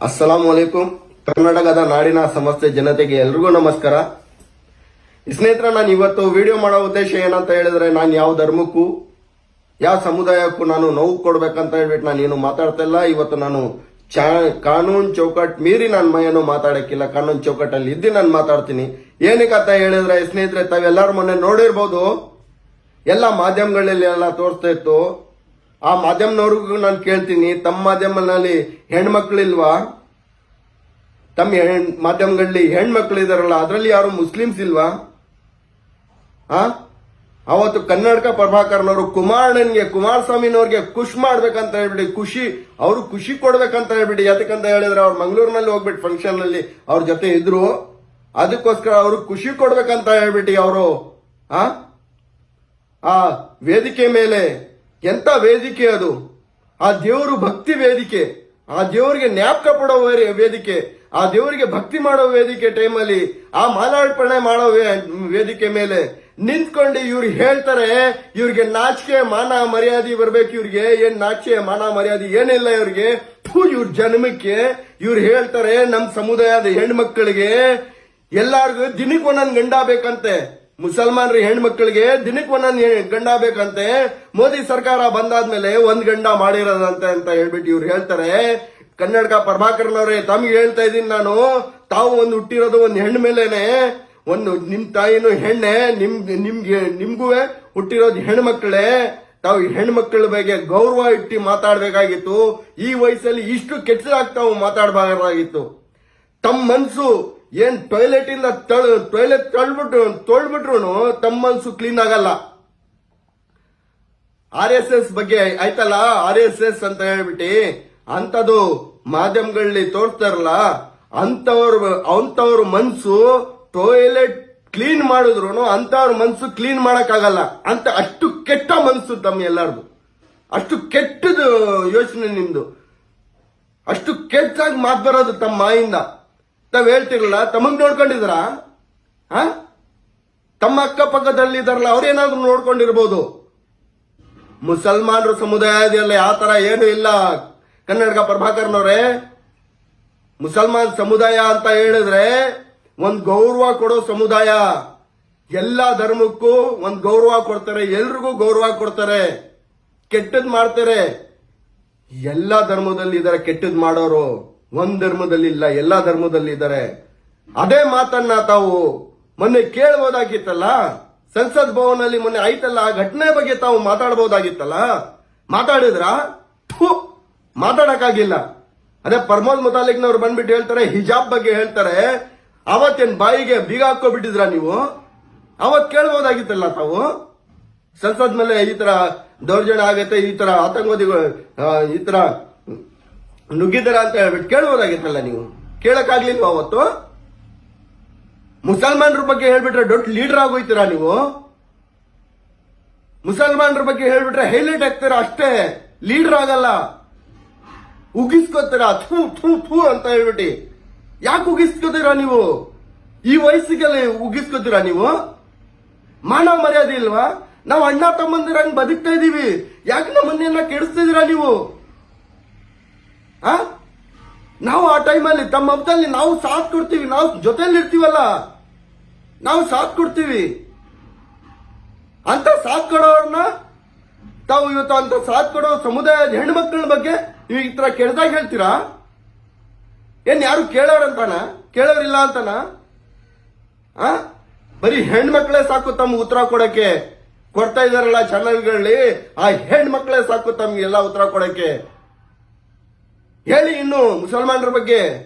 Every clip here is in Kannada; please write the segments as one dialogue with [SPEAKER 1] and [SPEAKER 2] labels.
[SPEAKER 1] ಅಸ್ಸಲಾಂ ವಲೈಕುಂ. ಕರ್ನಾಟಕದ ನಾಡಿನ ಸಮಸ್ತ ಜನತೆಗೆ ಎಲ್ರಿಗೂ ನಮಸ್ಕಾರ. ಸ್ನೇಹಿತರೆ, ನಾನು ಇವತ್ತು ವಿಡಿಯೋ ಮಾಡೋ ಉದ್ದೇಶ ಏನಂತ ಹೇಳಿದ್ರೆ, ನಾನು ಯಾವ ಧರ್ಮಕ್ಕೂ ಯಾವ ಸಮುದಾಯಕ್ಕೂ ನಾನು ನೋವು ಕೊಡ್ಬೇಕಂತ ಹೇಳ್ಬಿಟ್ಟು ನಾನು ಏನು ಮಾತಾಡ್ತಾ ಇಲ್ಲ. ಇವತ್ತು ನಾನು ಕಾನೂನು ಚೌಕಟ್ಟು ಮೀರಿ ನಾನು ಏನು ಮಾತಾಡಕ್ಕಿಲ್ಲ. ಕಾನೂನು ಚೌಕಟ್ಟಲ್ಲಿ ಇದ್ದು ನಾನು ಮಾತಾಡ್ತೀನಿ. ಏನಕ್ಕೆ ಅಂತ ಹೇಳಿದ್ರೆ ಸ್ನೇಹಿತರೆ, ತಾವೆಲ್ಲರೂ ಮೊನ್ನೆ ನೋಡಿರ್ಬೋದು, ಎಲ್ಲ ಮಾಧ್ಯಮಗಳಲ್ಲಿ ಎಲ್ಲ ತೋರಿಸ್ತಾ ಇತ್ತು. ಆ ಮಾಧ್ಯಮನವ್ರಿಗೂ ನಾನು ಕೇಳ್ತೀನಿ, ತಮ್ಮ ಮಾಧ್ಯಮದಲ್ಲಿ ಹೆಣ್ಮಕ್ಳಿಲ್ವಾ? ತಮ್ಮ ಮಾಧ್ಯಮಗಳಲ್ಲಿ ಹೆಣ್ಮಕ್ಳು ಇದಾರಲ್ಲ, ಅದರಲ್ಲಿ ಯಾರು ಮುಸ್ಲಿಮ್ಸ್ ಇಲ್ವಾ? ಅವತ್ತು ಕನ್ನಡಕ ಪ್ರಭಾಕರ್ನವರು ಕುಮಾರಸ್ವಾಮಿನವ್ರಿಗೆ ಖುಷಿ ಮಾಡ್ಬೇಕಂತ ಹೇಳ್ಬಿಡಿ, ಅವ್ರು ಖುಷಿ ಕೊಡ್ಬೇಕಂತ ಹೇಳ್ಬಿಡಿ. ಯಾಕಂತ ಹೇಳಿದ್ರೆ ಅವ್ರು ಮಂಗಳೂರಿನಲ್ಲಿ ಹೋಗ್ಬಿಟ್ಟು ಫಂಕ್ಷನ್ ಅಲ್ಲಿ ಅವ್ರ ಜೊತೆ ಇದ್ರು. ಅದಕ್ಕೋಸ್ಕರ ಅವ್ರು ಖುಷಿ ಕೊಡ್ಬೇಕಂತ ಹೇಳ್ಬಿಟ್ಟು ಅವರು ಆ ವೇದಿಕೆ ಮೇಲೆ, ಎಂತ ವೇದಿಕೆ ಅದು! ಆ ದೇವರು ಭಕ್ತಿ ವೇದಿಕೆ, ಆ ದೇವರಿಗೆ ಜ್ಞಾಪಕ ಪಡೋ ವೇದಿಕೆ, ಆ ದೇವರಿಗೆ ಭಕ್ತಿ ಮಾಡೋ ವೇದಿಕೆ ಟೈಮಲ್ಲಿ ಆ ಮಾಲಾರ್ಪಣೆ ಮಾಡೋ ವೇದಿಕೆ ಮೇಲೆ ನಿಂತ್ಕೊಂಡು ಇವ್ರು ಹೇಳ್ತಾರೆ, ಇವ್ರಿಗೆ ನಾಚಿಕೆ ಮಾನ ಮರ್ಯಾದೆ ಬರ್ಬೇಕು. ಇವ್ರಿಗೆ ಏನ್ ನಾಚಿಕೆ ಮಾನ ಮರ್ಯಾದೆ ಏನಿಲ್ಲ ಇವ್ರಿಗೆ. ಇವ್ರ ಜನ್ಮಕ್ಕೆ ಇವ್ರು ಹೇಳ್ತಾರೆ, ನಮ್ ಸಮುದಾಯದ ಹೆಣ್ಮಕ್ಳಿಗೆ ಎಲ್ಲಾರ್ಗು ದಿನಕ್ಕೆ ಒಂದೊಂದು ಗಂಡ ಬೇಕಂತೆ. ಮುಸಲ್ಮಾನ್ರ ಹೆಣ್ಮಕ್ಳಿಗೆ ದಿನಕ್ಕೆ ಒಂದೊಂದು ಗಂಡ ಬೇಕಂತೆ. ಮೋದಿ ಸರ್ಕಾರ ಬಂದಾದ್ಮೇಲೆ ಒಂದ್ ಗಂಡ ಮಾಡಿರೋದಂತೆ ಅಂತ ಹೇಳ್ಬಿಟ್ಟು ಇವ್ರು ಹೇಳ್ತಾರೆ. ಕನ್ನಡಕ ಪ್ರಭಾಕರ್ನವ್ರೆ, ತಮ್ಗೆ ಹೇಳ್ತಾ ಇದೀನಿ ನಾನು, ತಾವು ಒಂದು ಹುಟ್ಟಿರೋದು ಒಂದು ಹೆಣ್ಣು ಮೇಲೇನೆ. ನಿಮ್ ತಾಯಿನೂ ಹೆಣ್ಣೆ, ನಿಮ್ಗೂ ಹುಟ್ಟಿರೋದು ಹೆಣ್ಮಕ್ಳೇ. ತಾವು ಹೆಣ್ಮಕ್ಳ ಬಗ್ಗೆ ಗೌರವ ಇಟ್ಟು ಮಾತಾಡ್ಬೇಕಾಗಿತ್ತು. ಈ ವಯಸ್ಸಲ್ಲಿ ಇಷ್ಟು ಕೆಟ್ಟದಾಗಿ ತಾವು ಮಾತಾಡಬಾರ್ದಾಗಿತ್ತು. ತಮ್ಮ ಮನ್ಸು ಏನ್ ಟಾಯ್ಲೆಟ್ ಇಂದ ಟಾಯ್ಲೆಟ್ ತೊಳ್ಬಿಟ್ರು ತಮ್ಮ ಮನ್ಸು ಕ್ಲೀನ್ ಆಗಲ್ಲ. RSS ಬಗ್ಗೆ ಆಯ್ತಲ್ಲ, RSS ಅಂತ ಹೇಳ್ಬಿಟ್ಟು ಅಂತದು ಮಾಧ್ಯಮಗಳಲ್ಲಿ ತೋರಿಸ್ತಾರಲ್ಲ, ಅಂತವ್ರ ಮನ್ಸು ಟಾಯ್ಲೆಟ್ ಕ್ಲೀನ್ ಮಾಡಿದ್ರು ಅಂತವ್ರ ಮನ್ಸು ಕ್ಲೀನ್ ಮಾಡಕ್ಕಾಗಲ್ಲ ಅಂತ. ಅಷ್ಟು ಕೆಟ್ಟ ಮನ್ಸು ತಮ್ಮ ಎಲ್ಲಾರ್ದು, ಅಷ್ಟು ಕೆಟ್ಟದು ಯೋಚನೆ ನಿಮ್ದು, ಅಷ್ಟು ಕೆಟ್ಟಾಗಿ ಮಾತು ಬರೋದು ತಮ್ಮ ಮಾಯಿಂದ. ತಾವ್ ಹೇಳ್ತಿರಲ್ಲ, ತಮಗ್ ನೋಡ್ಕೊಂಡಿದ್ರ? ತಮ್ಮ ಅಕ್ಕಪಕ್ಕದಲ್ಲಿ ಇದಾರಲ್ಲ, ಅವ್ರೇನಾದ್ರೂ ನೋಡ್ಕೊಂಡಿರ್ಬೋದು. ಮುಸಲ್ಮಾನರ ಸಮುದಾಯದಲ್ಲಿ ಆ ತರ ಏನು ಇಲ್ಲ. ಕನ್ನಡಕ ಪ್ರಭಾಕರ್ನವ್ರೆ, ಮುಸಲ್ಮಾನ್ ಸಮುದಾಯ ಅಂತ ಹೇಳಿದ್ರೆ ಒಂದ್ ಗೌರವ ಕೊಡೋ ಸಮುದಾಯ. ಎಲ್ಲಾ ಧರ್ಮಕ್ಕೂ ಒಂದ್ ಗೌರವ ಕೊಡ್ತಾರೆ, ಎಲ್ರಿಗೂ ಗೌರವ ಕೊಡ್ತಾರೆ. ಕೆಟ್ಟದ್ ಮಾಡ್ತಾರೆ, ಎಲ್ಲಾ ಧರ್ಮದಲ್ಲಿ ಇದಾರೆ ಕೆಟ್ಟದ್ ಮಾಡೋರು. ಒಂದ್ ಧರ್ಮದಲ್ಲಿ ಇಲ್ಲ, ಎಲ್ಲಾ ಧರ್ಮದಲ್ಲಿ ಇದ್ದಾರೆ. ಅದೇ ಮಾತನ್ನ ತಾವು ಮೊನ್ನೆ ಕೇಳಬಹುದಾಗಿತ್ತಲ್ಲ. ಸಂಸತ್ ಭವನಲ್ಲಿ ಮೊನ್ನೆ ಆಯ್ತಲ್ಲ, ಆ ಘಟನೆ ಬಗ್ಗೆ ತಾವು ಮಾತಾಡಬಹುದಾಗಿತ್ತಲ್ಲ. ಮಾತಾಡಿದ್ರ? ಮಾತಾಡಕ್ಕಾಗಿಲ್ಲ. ಅದೇ ಪ್ರಮೋದ್ ಮುತಾಲಿಕ್ನವ್ರು ಬಂದ್ಬಿಟ್ಟು ಹೇಳ್ತಾರೆ, ಹಿಜಾಬ್ ಬಗ್ಗೆ ಹೇಳ್ತಾರೆ. ಅವತ್ತೇನ್ ಬಾಯಿಗೆ ಬೀಗ ಹಾಕೋಬಿಟ್ಟಿದ್ರ ನೀವು? ಅವತ್ ಕೇಳಬಹುದಾಗಿತ್ತಲ್ಲ ತಾವು. ಸಂಸತ್ ಮೇಲೆ ಈ ತರ ದೌರ್ಜನ್ಯ ಆಗತ್ತೆ, ಈ ತರ ಆತಂಕವಾದಿಗಳು ಈ ತರ ನುಗ್ಗಿದಾರ ಅಂತ ಹೇಳ್ಬಿಟ್ಟು ಕೇಳಬಹುದಾಗಿತ್ತಲ್ಲ ನೀವು. ಕೇಳಕ್ಕಾಗ್ಲಿಲ್ವಾ ಅವತ್ತು? ಮುಸಲ್ಮಾನರ ಬಗ್ಗೆ ಹೇಳ್ಬಿಟ್ರೆ ದೊಡ್ಡ ಲೀಡರ್ ಆಗೋಯ್ತೀರಾ ನೀವು. ಮುಸಲ್ಮಾನರ ಬಗ್ಗೆ ಹೇಳ್ಬಿಟ್ರೆ ಹೈಲೈಟ್ ಆಗ್ತೀರಾ ಅಷ್ಟೇ, ಲೀಡರ್ ಆಗಲ್ಲ. ಉಗಿಸ್ಕೋತೀರಾ, ಥೂ ಥೂ ಥೂ ಅಂತ ಹೇಳ್ಬಿಟ್ಟು. ಯಾಕೆ ಉಗಿಸ್ಕೋತೀರಾ ನೀವು? ಈ ವಯಸ್ಸಿಗೆಲ್ಲ ಉಗಿಸ್ಕೋತೀರಾ ನೀವು? ಮಾನವ ಮರ್ಯಾದೆ ಇಲ್ವಾ? ನಾವು ಅಣ್ಣ ತಮ್ಮಂದಿರಂಗ್ ಬದುಕ್ತಾ ಇದೀವಿ, ಯಾಕೆ ನಮ್ಮನ್ನೆಲ್ಲ ಕೆಡಿಸ್ತಿದ್ದೀರಾ ನೀವು? ನಾವು ಆ ಟೈಮಲ್ಲಿ ತಮ್ಮ ಹಬ್ಬದಲ್ಲಿ ನಾವು ಸಾಥ್ ಕೊಡ್ತೀವಿ, ನಾವು ಜೊತೆಲಿ ಇರ್ತೀವಲ್ಲ, ನಾವು ಸಾಥ್ ಕೊಡ್ತೀವಿ. ಅಂತ ಸಾಥ್ ಕೊಡೋರ್ನ ತಾವು ಇವತ್ತು ಅಂತ ಸಾಥ್ ಕೊಡೋ ಸಮುದಾಯದ ಹೆಣ್ಮಕ್ಳ ಬಗ್ಗೆ ನೀವು ಈ ತರ ಕೆಡ್ದಾಗ ಹೇಳ್ತೀರಾ? ಏನ್ ಯಾರು ಕೇಳೋರಂತಾನ? ಕೇಳೋರಿಲ್ಲ ಅಂತಾನ? ಬರೀ ಹೆಣ್ಮಕ್ಳೇ ಸಾಕು ತಮ್ಮ ಉತ್ತರ ಕೊಡಕ್ಕೆ. ಕೊಡ್ತಾ ಇದಾರಲ್ಲ ಚಾನಲ್ಗಳಲ್ಲಿ, ಆ ಹೆಣ್ಮಕ್ಳೇ ಸಾಕು ತಮ್ಗೆಲ್ಲ ಉತ್ತರ ಕೊಡಕ್ಕೆ. ಹೇಳಿ ಇನ್ನು ಮುಸಲ್ಮಾನರ ಬಗ್ಗೆ,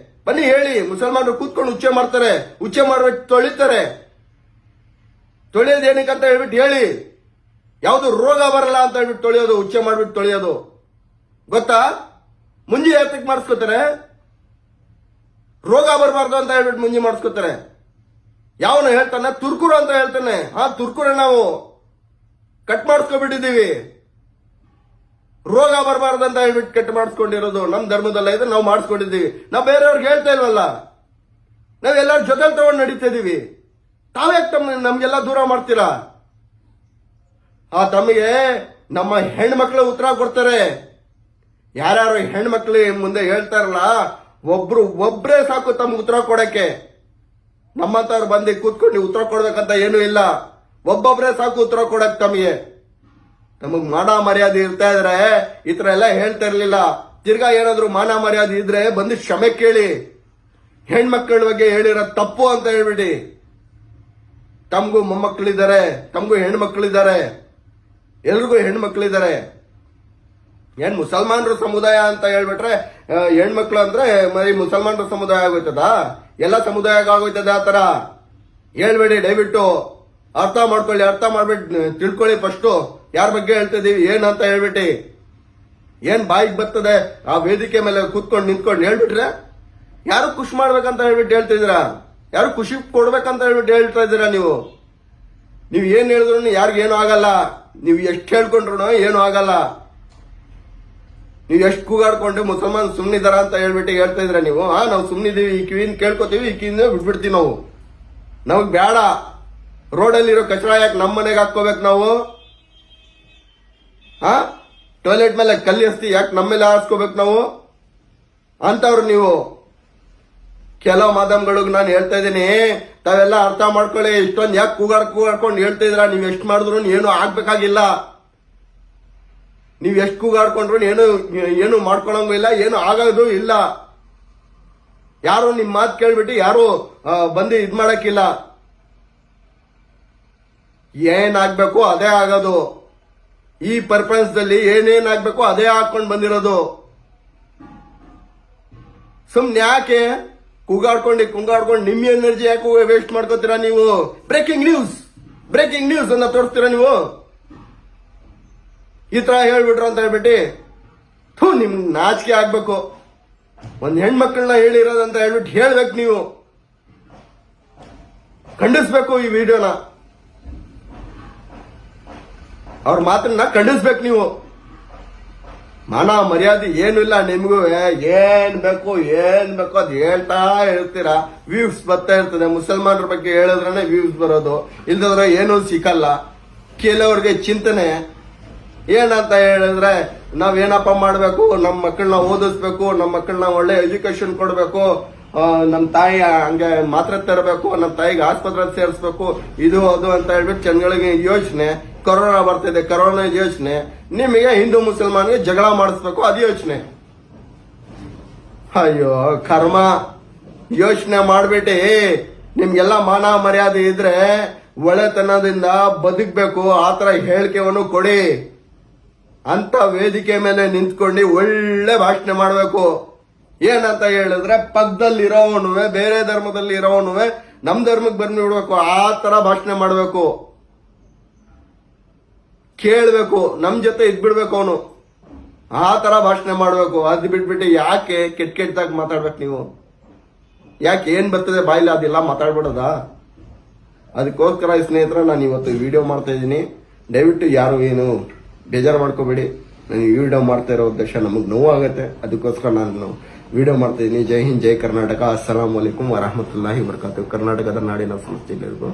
[SPEAKER 1] ಬನ್ನಿ ಹೇಳಿ. ಮುಸಲ್ಮಾನರು ಕೂತ್ಕೊಂಡು ಉಚ್ಚೆ ಮಾಡ್ತಾರೆ, ಉಚ್ಚೆ ಮಾಡ್ಬಿಟ್ಟು ತೊಳಿತಾರೆ. ತೊಳೆಯೋದು ಏನಕ್ಕಂತ ಹೇಳ್ಬಿಟ್ಟು ಹೇಳಿ. ಯಾವುದು ರೋಗ ಬರಲ್ಲ ಅಂತ ಹೇಳ್ಬಿಟ್ಟು ತೊಳೆಯೋದು, ಉಚ್ಚೆ ಮಾಡ್ಬಿಟ್ಟು ತೊಳೆಯೋದು ಗೊತ್ತಾ? ಮುಂಜಿ ಯಾತಕ್ಕೆ ಮಾಡಿಸ್ಕೋತಾರೆ? ರೋಗ ಬರಬಾರ್ದು ಅಂತ ಹೇಳ್ಬಿಟ್ಟು ಮುಂಜಿ ಮಾಡಿಸ್ಕೋತಾರೆ. ಯಾವನು ಹೇಳ್ತಾನೆ? ತುರ್ಕುರು ಅಂತ ಹೇಳ್ತಾನೆ. ತುರ್ಕುರ ನಾವು ಕಟ್ ಮಾಡಿಸ್ಕೊಬಿಟ್ಟಿದ್ದೀವಿ. ರೋಗ ಬರಬಾರ್ದು ಅಂತ ಹೇಳ್ಬಿಟ್ಟು ಕಟ್ ಮಾಡಿಸ್ಕೊಂಡಿರೋದು ನಮ್ ಧರ್ಮದಲ್ಲ ಇದು, ನಾವು ಮಾಡಿಸ್ಕೊಂಡಿದ್ದೀವಿ. ನಾವು ಬೇರೆಯವ್ರಿಗೆ ಹೇಳ್ತಾ ಇಲ್ವಲ್ಲ, ನಾವೆಲ್ಲರೂ ಜೊತೆಲಿ ತಗೊಂಡು ನಡೀತಾ ಇದೀವಿ. ತಾವ್ಯಾಕೆ ನಮ್ಗೆಲ್ಲ ದೂರ ಮಾಡ್ತೀರಾ? ತಮಗೆ ನಮ್ಮ ಹೆಣ್ಮಕ್ಳು ಉತ್ತರ ಕೊಡ್ತಾರೆ. ಯಾರ್ಯಾರು ಹೆಣ್ಮಕ್ಳು ಮುಂದೆ ಹೇಳ್ತಾರಲ್ಲ ಒಬ್ರೇ ಸಾಕು ತಮ್ಗೆ ಉತ್ತರ ಕೊಡಕ್ಕೆ. ನಮ್ಮಂತವ್ರು ಬಂದು ಕೂತ್ಕೊಂಡು ಉತ್ತರ ಕೊಡ್ಬೇಕಂತ ಏನೂ ಇಲ್ಲ. ಒಬ್ಬೊಬ್ರೇ ಸಾಕು ಉತ್ತರ ಕೊಡಕ್ ತಮಗೆ. ನಮಗ್ ಮಾನ ಮರ್ಯಾದೆ ಇರ್ತಾ ಇದ್ರೆ ಈ ತರ ಎಲ್ಲ ಹೇಳ್ತಾ ಇರ್ಲಿಲ್ಲ. ತಿರ್ಗಾ ಏನಾದ್ರು ಮಾನ ಮರ್ಯಾದೆ ಇದ್ರೆ ಬಂದು ಕ್ಷಮೆ ಕೇಳಿ. ಹೆಣ್ಮಕ್ಳ ಬಗ್ಗೆ ಹೇಳಿರೋ ತಪ್ಪು ಅಂತ ಹೇಳ್ಬಿಡಿ. ತಮಗೂ ಮೊಮ್ಮಕ್ಕಳಿದ್ದಾರೆ, ತಮಗೂ ಹೆಣ್ಮಕ್ಳಿದ್ದಾರೆ, ಎಲ್ರಿಗೂ ಹೆಣ್ಮಕ್ಳಿದ್ದಾರೆ. ಏನ್ ಮುಸಲ್ಮಾನರ ಸಮುದಾಯ ಅಂತ ಹೇಳ್ಬಿಟ್ರೆ ಹೆಣ್ಮಕ್ಳು ಅಂದ್ರೆ ಮರಿ ಮುಸಲ್ಮಾನರ ಸಮುದಾಯ ಆಗೋಯ್ತದ? ಎಲ್ಲ ಸಮುದಾಯ ಆಗೋಯ್ತದ? ಆ ತರ ಹೇಳ್ಬೇಡಿ ದಯವಿಟ್ಟು. ಅರ್ಥ ಮಾಡ್ಕೊಳ್ಳಿ, ಅರ್ಥ ಮಾಡ್ಬಿಟ್ಟು ತಿಳ್ಕೊಳ್ಳಿ. ಫಸ್ಟ್ ಯಾರ ಬಗ್ಗೆ ಹೇಳ್ತಿದೀವಿ ಏನಂತ ಹೇಳ್ಬಿಟ್ಟು. ಏನ್ ಬಾಯಿಗೆ ಬರ್ತದೆ ಆ ವೇದಿಕೆ ಮೇಲೆ ಕೂತ್ಕೊಂಡು ನಿಂತ್ಕೊಂಡು ಹೇಳ್ಬಿಟ್ರೆ ಯಾರು ಖುಷಿ ಮಾಡ್ಬೇಕಂತ ಹೇಳ್ಬಿಟ್ಟು ಹೇಳ್ತಿದ್ದೀರಾ? ಯಾರು ಖುಷಿ ಕೊಡ್ಬೇಕಂತ ಹೇಳ್ಬಿಟ್ಟು ಹೇಳ್ತಾ ಇದ್ದೀರಾ? ನೀವು ಏನ್ ಹೇಳಿದ್ರು ಯಾರಿಗೇನು ಆಗಲ್ಲ. ನೀವು ಎಷ್ಟು ಹೇಳ್ಕೊಂಡ್ರು ಏನು ಆಗಲ್ಲ. ನೀವು ಎಷ್ಟು ಕೂಗಾಡ್ಕೊಂಡು ಮುಸಲ್ಮಾನ್ ಸುಮ್ನಿದಾರ ಅಂತ ಹೇಳ್ಬಿಟ್ಟು ಹೇಳ್ತಾ ಇದ್ರ ನೀವು. ನಾವು ಸುಮ್ನಿದೀವಿ, ಈ ಕಿವಿನ ಕೇಳ್ಕೊತೀವಿ, ಈ ಕಿವಿನ ಬಿಟ್ಬಿಡ್ತೀವಿ ನಾವು. ನಮಗ್ ಬೇಡ. ರೋಡಲ್ಲಿರೋ ಕಚರ ಯಾಕೆ ನಮ್ಮ ಮನೆಗೆ ಹಾಕೋಬೇಕು ನಾವು? ಟಾಯ್ಲೆಟ್ ಮೇಲೆ ಕಲ್ಲಿ ಹಸ್ತಿ ಯಾಕೆ ನಮ್ಮ ಮೇಲೆ ಹಾರಿಸ್ಕೋಬೇಕು ನಾವು? ಅಂತವ್ರು ನೀವು. ಕೆಲವು ಮಾಧ್ಯಮಗಳಿಗೆ ನಾನು ಹೇಳ್ತಾ ಇದ್ದೀನಿ, ತಾವೆಲ್ಲ ಅರ್ಥ ಮಾಡ್ಕೊಳ್ಳಿ. ಇಷ್ಟೊಂದು ಯಾಕೆ ಕೂಗಾಡ್ಕೊಂಡು ಹೇಳ್ತಾ ಇದ್ರ? ನೀವ್ ಎಷ್ಟು ಮಾಡಿದ್ರು ಏನು ಆಗ್ಬೇಕಾಗಿಲ್ಲ. ನೀವ್ ಎಷ್ಟು ಕೂಗಾಡ್ಕೊಂಡ್ರು ಏನು ಮಾಡ್ಕೊಳಂಗಿಲ್ಲ, ಏನು ಆಗೋದು ಇಲ್ಲ. ಯಾರು ನಿಮ್ ಮಾತು ಕೇಳ್ಬಿಟ್ಟು ಯಾರು ಬಂದು ಇದ್ ಮಾಡಕ್ಕಿಲ್ಲ. ಏನಾಗ್ಬೇಕು ಅದೇ ಆಗೋದು. ಈ ಪ್ರಪಂಚದಲ್ಲಿ ಏನೇನಾಗ್ಬೇಕು ಅದೇ ಹಾಕೊಂಡು ಬಂದಿರೋದು. ಸುಮ್ನೆ ಯಾಕೆ ಕುಂಗಾಡ್ಕೊಂಡು ನಿಮ್ ಎನರ್ಜಿ ಯಾಕೆ ವೇಸ್ಟ್ ಮಾಡ್ಕೋತೀರಾ ನೀವು? ಬ್ರೇಕಿಂಗ್ ನ್ಯೂಸ್ ಅನ್ನ ತೋರಿಸ್ತೀರಾ ನೀವು? ಈ ತರ ಹೇಳ್ಬಿಟ್ರು ಅಂತ ಹೇಳ್ಬಿಟ್ಟು ನಿಮ್ ನಾಚಿಕೆ ಆಗ್ಬೇಕು. ಒಂದ್ ಹೆಣ್ಮಕ್ಳನ್ನ ಹೇಳಿರೋದಂತ ಹೇಳ್ಬಿಟ್ಟು ಹೇಳ್ಬೇಕು. ನೀವು ಖಂಡಿಸ್ಬೇಕು ಈ ವಿಡಿಯೋನ. ಅವ್ರ ಮಾತನ್ನ ಖಂಡಿಸ್ಬೇಕು ನೀವು. ಮಾನ ಮರ್ಯಾದೆ ಏನು ಇಲ್ಲ ನಿಮ್ಗೂ. ಏನ್ ಬೇಕು ಅದ್ ಹೇಳ್ತಾ ಇರ್ತೀರಾ. ವ್ಯೂಸ್ ಬರ್ತಾ ಇರ್ತದೆ. ಮುಸಲ್ಮಾನರ ಬಗ್ಗೆ ಹೇಳಿದ್ರೆ ವ್ಯೂಸ್ ಬರೋದು, ಇಲ್ದಿದ್ರೆ ಏನೂ ಸಿಕ್ಕಲ್ಲ. ಕೆಲವ್ರಿಗೆ ಚಿಂತನೆ ಏನಂತ ಹೇಳಿದ್ರೆ ನಾವೇನಪ್ಪ ಮಾಡ್ಬೇಕು, ನಮ್ಮ ಮಕ್ಕಳನ್ನ ಓದಿಸ್ಬೇಕು, ನಮ್ಮ ಮಕ್ಕಳನ್ನ ಒಳ್ಳೆ ಎಜುಕೇಶನ್ ಕೊಡ್ಬೇಕು, ನಮ್ಮ ತಾಯಿ ಹಂಗೆ ಮಾತ್ರೆ ತರಬೇಕು, ನಮ್ಮ ತಾಯಿಗೆ ಆಸ್ಪತ್ರೆ ಸೇರಿಸ್ಬೇಕು, ಇದು ಅದು ಅಂತ ಹೇಳ್ಬಿಟ್ಟು ಜನಗಳಿಗೆ ಯೋಚನೆ. ಕೊರೋನಾ ಬರ್ತಿದೆ, ಕೊರೋನಾ ಯೋಚನೆ. ನಿಮಗೆ ಹಿಂದೂ ಮುಸಲ್ಮಾನ್ಗೆ ಜಗಳ ಮಾಡಿಸ್ಬೇಕು, ಅದು ಯೋಚನೆ. ಅಯ್ಯೋ ಕರ್ಮ. ಯೋಚನೆ ಮಾಡ್ಬಿಟ್ಟು ನಿಮ್ಗೆಲ್ಲ ಮಾನ ಮರ್ಯಾದೆ ಇದ್ರೆ ಒಳ್ಳೆತನದಿಂದ ಬದುಕಬೇಕು. ಆತರ ಹೇಳಿಕೆಯನ್ನು ಕೊಡಿ. ಅಂತ ವೇದಿಕೆ ಮೇಲೆ ನಿಂತ್ಕೊಂಡು ಒಳ್ಳೆ ಭಾಷಣ ಮಾಡಬೇಕು. ಏನಂತ ಹೇಳಿದ್ರೆ ಪಕ್ಕದಲ್ಲಿ ಇರೋವನುವೆ, ಬೇರೆ ಧರ್ಮದಲ್ಲಿ ಇರೋವನುವೆ ನಮ್ ಧರ್ಮಕ್ಕೆ ಬಂದು ಬಿಡ್ಬೇಕು. ಆ ತರ ಭಾಷಣ ಮಾಡಬೇಕು. ಕೇಳ್ಬೇಕು, ನಮ್ ಜೊತೆ ಇದ್ಬಿಡ್ಬೇಕು ಅವನು. ಆ ತರ ಭಾಷಣ ಮಾಡ್ಬೇಕು. ಅದ್ ಬಿಟ್ಬಿಟ್ಟು ಯಾಕೆ ಕೆಟ್ಟದಾಗಿ ಮಾತಾಡ್ಬೇಕು ನೀವು? ಯಾಕೆ ಏನ್ ಬರ್ತದೆ ಬಾಯಿಲ್ಲ ಅದೆಲ್ಲ ಮಾತಾಡ್ಬಿಡೋದ? ಅದಕ್ಕೋಸ್ಕರ ಸ್ನೇಹಿತರ ನಾನು ಇವತ್ತು ವಿಡಿಯೋ ಮಾಡ್ತಾ ಇದ್ದೀನಿ. ದಯವಿಟ್ಟು ಯಾರು ಏನು ಬೇಜಾರು ಮಾಡ್ಕೋಬೇಡಿ. ನಾನು ಈ ವಿಡಿಯೋ ಮಾಡ್ತಾ ಇರೋ ಉದ್ದೇಶ ನಮಗೆ ನೋವಾಗುತ್ತೆ. ಅದಕ್ಕೋಸ್ಕರ ನಾನು ವಿಡಿಯೋ ಮಾಡ್ತಾ ಇದ್ದೀನಿ. ಜೈ ಹಿಂದ್, ಜೈ ಕರ್ನಾಟಕ. ಅಸ್ಸಲಾಂ ವಲೈಕುಂ ವರಹಮತುಲ್ಲಾಹಿ ವಬರಕಾತುಹು. ಕರ್ನಾಟಕದ ನಾಡಿನ ಸಂಸ್ಥೆಗಳಿಗೂ